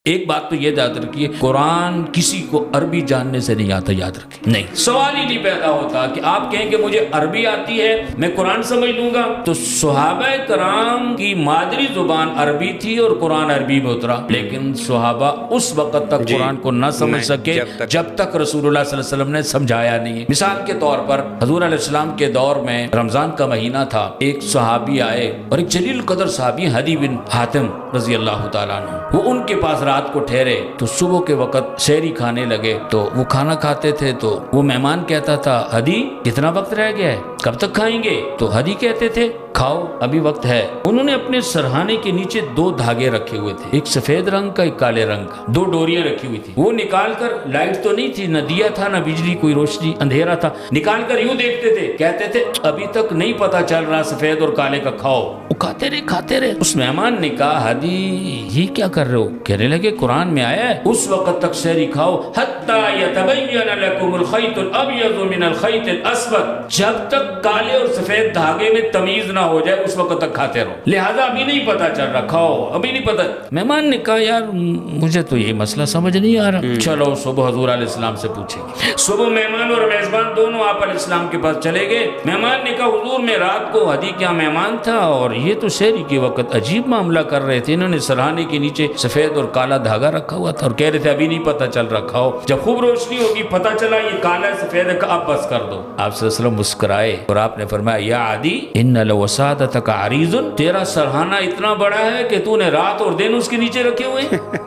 ایک بات تو یہ یاد رکھیے، قرآن کسی کو عربی جاننے سے نہیں آتا، یاد رکھیے، نہیں، سوال ہی نہیں پیدا ہوتا کہ آپ کہیں کہ مجھے عربی آتی ہے میں قرآن سمجھ لوں گا۔ تو صحابہ کرام کی مادری زبان عربی تھی اور قرآن عربی میں اترا، لیکن صحابہ اس وقت تک قرآن کو نہ سمجھ سکے جب تک رسول اللہ صلی اللہ علیہ وسلم نے سمجھایا نہیں۔ مثال کے طور پر حضور علیہ السلام کے دور میں رمضان کا مہینہ تھا، ایک صحابی آئے اور ایک جلیل قدر صحابی عدی بن حاتم رضی اللہ تعالیٰ عنہ، وہ ان کے پاس رات کو ٹھہرے تو صبح کے وقت سحری کھانے لگے، تو وہ کھانا کھاتے تھے تو وہ مہمان کہتا تھا عدی کتنا وقت رہ گیا ہے، کب تک کھائیں گے؟ تو عدی کہتے تھے کھاؤ ابھی وقت ہے۔ انہوں نے اپنے سرہانے کے نیچے 2 دھاگے رکھے ہوئے تھے، ایک سفید رنگ کا ایک کالے رنگ کا، 2 ڈوریاں رکھی ہوئی تھی، وہ نکال کر، لائٹ تو نہیں تھی، نہ دیا تھا نہ بجلی، کوئی روشنی، اندھیرا تھا، نکال کر یوں دیکھتے تھے، کہتے تھے ابھی تک نہیں پتا چل رہا سفید اور کالے کا، کھاؤ۔ وہ کھاتے رہے۔ اس مہمان نے کہا ہدی یہ کیا کر رہے ہو؟ کہنے لگے قرآن میں آیا ہے اس وقت تک سحری کھاؤ حتی یتبین لکم الخیط الابیض من الخیط الاسود، جب تک کالے اور سفید دھاگے میں تمیز نہ ہو جائے اس وقت تک کھاتے رہو، لہذا ابھی نہیں پتا چل رہا، کھاؤ ابھی نہیں پتا۔ مہمان نے کہا یار مجھے تو یہ مسئلہ سمجھ نہیں آ رہا، چلو صبح حضور علیہ السلام سے پوچھیں گے۔ صبح مہمان اور میزبان دونوں آپ علیہ السلام کے پاس چلے گئے۔ مہمان نے کہا حضور میں رات کو ہدی کیا مہمان تھا اور یہ تو سحری کے وقت عجیب معاملہ کر رہے تھے، انہوں نے سرہانے کے نیچے سفید اور کالا دھاگا رکھا ہوا تھا اور کہہ رہے تھے ابھی نہیں پتا چل رہا، کھاؤ، جب خوب روشنی ہوگی پتا چلا یہ کالا سفید ہے، اب بس کر دو۔ آپ صلی اللہ علیہ وسلم مسکرائے اور آپ نے فرمایا یا عدی ان لوسادتک عریض، تیرا سرہانہ اتنا بڑا ہے کہ تو نے رات اور دن اس کے نیچے رکھے ہوئے ہیں۔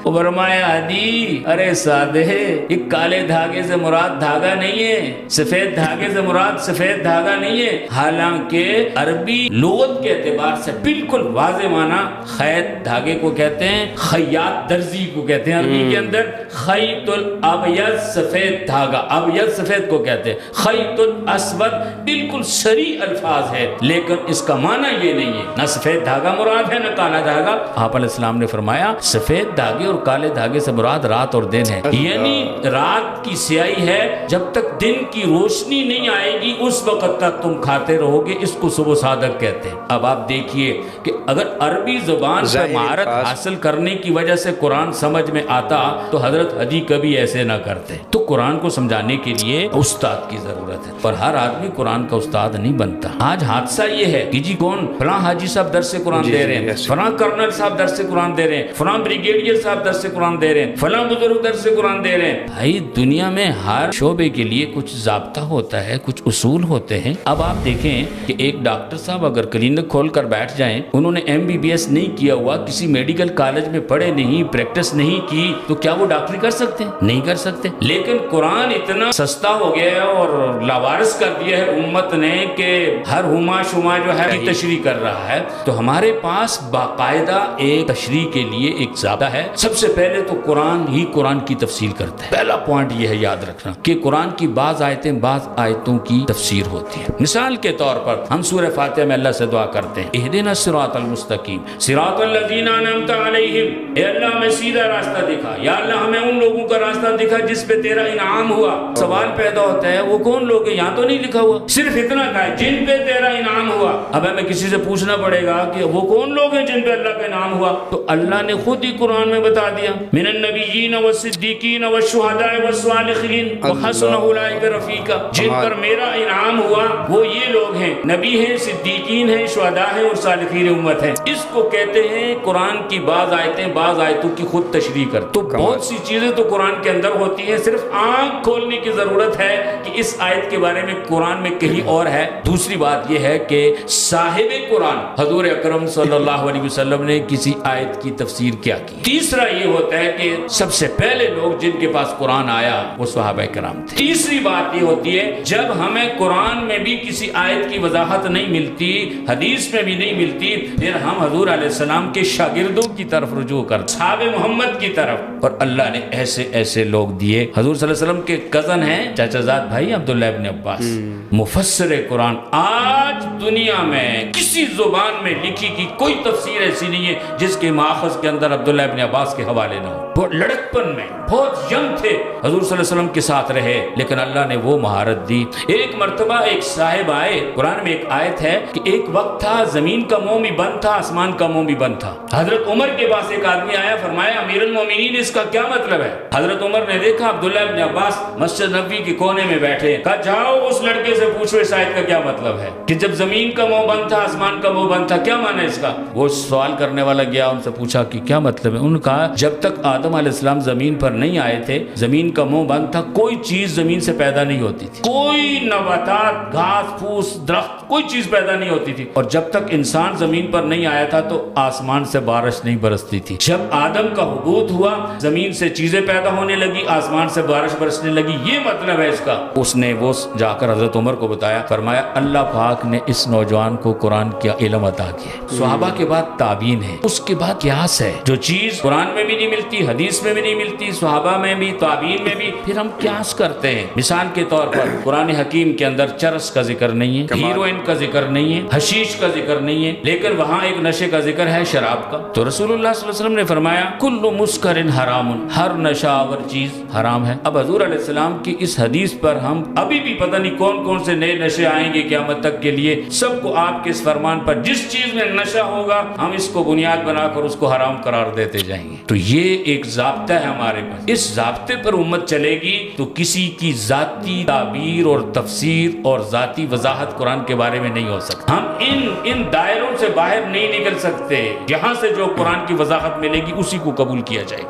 فرمایا عدی ارے سادے، ایک کالے دھاگے سے مراد دھاگا نہیں ہے، سفید دھاگے سے مراد سفید دھاگا نہیں ہے، حالانکہ عربی لغت کے اعتبار سے بالکل واضح معنی خیط دھاگے کو کہتے ہیں، خیاط درزی کو کہتے ہیں، عربی کے اندر خیط الابیض سفید دھاگا، ابیض سفید کو کہتے ہیں، خیط الاسود بالکل صریح الفاظ ہے، لیکن اس کا معنی یہ نہیں ہے، نہ سفید دھاگا مراد ہے نہ کالا دھاگا۔ آپ علیہ السلام نے فرمایا سفید دھاگے اور کالے دھاگے سے مراد رات اور دن ہے، یعنی رات کی سیاہی ہے، جب تک دن کی روشنی نہیں آئے گی اس وقت تک تم کھاتے رہو گے، اس کو صبح صادق کہتے ہیں۔ اب آپ دیکھیے کہ اگر عربی زبان سے مہارت حاصل کرنے کی وجہ سے قرآن سمجھ میں آتا تو حضرت ہدی کبھی ایسے نہ کرتے۔ تو قرآن کو سمجھانے کے لیے استاد کی ضرورت ہے، پر ہر آدمی قرآن کا استاد نہیں بنتا۔ آج حادثہ یہ ہے کہ جی کون فلاں حاجی صاحب درس قرآن دے رہے ہیں، فلاں کرنل صاحب درس قرآن دے رہے ہیں، فلاں بریگیڈیئر صاحب درس قرآن دے رہے ہیں، فلاں بزرگ درس قرآن دے رہے ہیں۔ بھائی دنیا میں ہر شعبے کے لیے کچھ ضابطہ ہوتا ہے، کچھ اصول ہوتے ہیں۔ اب آپ دیکھیں کہ ایک ڈاکٹر صاحب اگر کلینک کھول کر بیٹھ جائیں، انہوں نے MBBS نہیں کیا ہوا، کسی میڈیکل کالج میں پڑھے نہیں، پریکٹس نہیں کی، تو کیا وہ ڈاکٹری کر سکتے ہیں؟ نہیں کر سکتے۔ لیکن قرآن اتنا سستا ہو گیا ہے اور لاوارث کر دیا ہے امت نے کہ ہر ہما شما جو ہے تشریح کر رہا ہے، تو ہمارے پاس باقاعدہ ایک تشریح کے لیے ایک ضابطہ ہے۔ سب سے پہلے تو قرآن ہی قرآن کی تفسیر کرتا ہے، پہلا پوائنٹ یہ ہے یاد رکھنا کہ قرآن کی بعض آیتیں بعض آیتوں کی تفسیر ہوتی ہے۔ مثال کے طور پر ہم سورہ فاتحہ میں اللہ سے دعا کرتے ہیں اہدنا الصراط المستقیم صراط الذین انعمت علیہم، اے اللہ ہمیں سیدھا راستہ دکھا، یا اللہ ہمیں ان لوگوں کا راستہ دکھا جس پہ تیرا انعام ہوا۔ سوال پیدا ہوتا ہے وہ کون لوگ ہیں؟ یہاں تو نہیں لکھا ہوا، صرف اتنا کہا ہے جن پہ تیرا انعام ہوا۔ اب ہمیں کسی سے پوچھنا پڑے گا کہ وہ کون لوگ ہیں جن پہ اللہ کا انعام ہوا، تو اللہ نے خود ہی قرآن میں بتا دیا من النبیین والصدیقین والشہداء والصالحین وحسن اولئک رفیقا، جن پر میرا انعام ہوا وہ یہ لوگ ہیں، نبی ہیں، صدیقین ہیں، شہداء ہیں اور صالحین امت ہیں۔ اس کو کہتے ہیں قرآن کی بعض آیتیں بعض آیتوں کی خود تشریح کر۔ تو بہت سی چیزیں تو قرآن کے اندر ہوتی ہیں، صرف آنکھ کھولنے کی ضرورت ہے کہ اس آیت کے بارے میں قرآن میں کہیں اور ہے۔ دوسری بات یہ ہے کہ صاحب قرآن حضور اکرم صلی اللہ علیہ وسلم نے کسی آیت کی تفسیر کیا کی۔ تیسرا یہ ہوتا ہے کہ سب سے پہلے لوگ جن کے پاس قرآن آیا وہ صحابہ کرام تھے۔ تیسری بات یہ ہوتی ہے جب ہمیں قرآن میں بھی کسی آیت کی وضاحت نہیں ملتی، حدیث میں بھی نہیں ملتی، پھر ہم حضور علیہ السلام کے شاگردوں کی طرف رجوع کر صحابہ محمد کی طرف، اور اللہ نے ایسے ایسے لوگ دیے۔ حضور صلی اللہ علیہ وسلم کے کزن ہیں چاچا زاد بھائی عبداللہ ابن عباس، مفسر قرآن۔ آج دنیا میں کسی زبان میں لکھی کی کوئی تفسیر ایسی نہیں ہے جس کے ماخذ کے اندر عبداللہ ابن عباس کے حوالے نہ ہو. بہت لڑکپن میں بہت ینگ تھے, حضور صلی اللہ علیہ وسلم کے ساتھ رہے, لیکن اللہ نے وہ مہارت دی. ایک مرتبہ ایک صاحب آئے, قرآن میں ایک آیت ہے کہ ایک وقت تھا زمین کا منہ بھی بند تھا, آسمان کا منہ بھی بند تھا. حضرت عمر کے پاس ایک آدمی آیا, فرمایا امیر المومنین اس کا کیا مطلب ہے؟ حضرت عمر نے دیکھا عبداللہ ابن عباس مسجد نبوی کے کونے میں بیٹھے, کہا جاؤ اس لڑکے سے پوچھو اس آیت کا کیا مطلب ہے کہ جب زمین کا منہ بند تھا آسمان کا منہ بند تھا, کیا معنی ہے اس کا؟ وہ سوال کرنے والا گیا, ان سے پوچھا کہ کیا مطلب ہے. انہوں نے کہا جب تک آدم علیہ السلام زمین پر نہیں آئے تھے, زمین کا منہ بند تھا, کوئی چیز زمین سے پیدا نہیں ہوتی تھی, کوئی نباتات, گھاس پھوس, درخت, کوئی چیز پیدا نہیں ہوتی تھی. اور جب تک انسان زمین پر نہیں آیا تھا تو آسمان سے بارش نہیں برستی تھی. جب آدم کا حبوط ہوا, زمین سے چیزیں پیدا ہونے لگی, آسمان سے بارش برسنے لگی, یہ مطلب ہے اس کا. اس نے وہ جا کر حضرت عمر کو بتایا, فرمایا اللہ پاک نے اس نوجوان کو قرآن کا علم عطا کیا. صحابہ کے بعد تابعین ہے, اس کے بعد قیاس ہے. جو چیز قرآن میں بھی نہیں ملتی, حدیث میں بھی نہیں ملتی, صحابہ میں بھی, تابعین میں بھی, پھر ہم قیاس کرتے ہیں. مثال کے طور پر قرآن حکیم کے اندر چرس کا ذکر نہیں ہے, ہیروئن کا ذکر نہیں ہے, حشیش کا ذکر نہیں ہے, لیکن وہاں ایک نشے کا ذکر ہے, شراب کا. تو رسول اللہ صلی اللہ علیہ وسلم نے فرمایا کل مسکر حرام, ہر نشہ آور چیز حرام ہے. اب حضور علیہ السلام کی اس حدیث پر ہم ابھی بھی پتہ نہیں کون کون سے نئے نشے آئیں گے قیامت تک کے لیے. سب کو آپ کے اس فرمان پر جس چیز میں نشہ ہوگا ہم اس کو بنیاد بنا کر اس کو حرام قرار دیتے جائیں گے. تو یہ ایک ضابطہ ہے ہمارے پاس, اس ضابطے پر امت چلے گی تو کسی کی ذاتی تعبیر اور تفسیر اور ذاتی وضاحت قرآن کے بارے میں نہیں ہو سکتی. ہم ان دائروں سے باہر نہیں نکل سکتے. یہاں سے جو قرآن کی وضاحت ملے گی اسی کو قبول کیا جائے گا.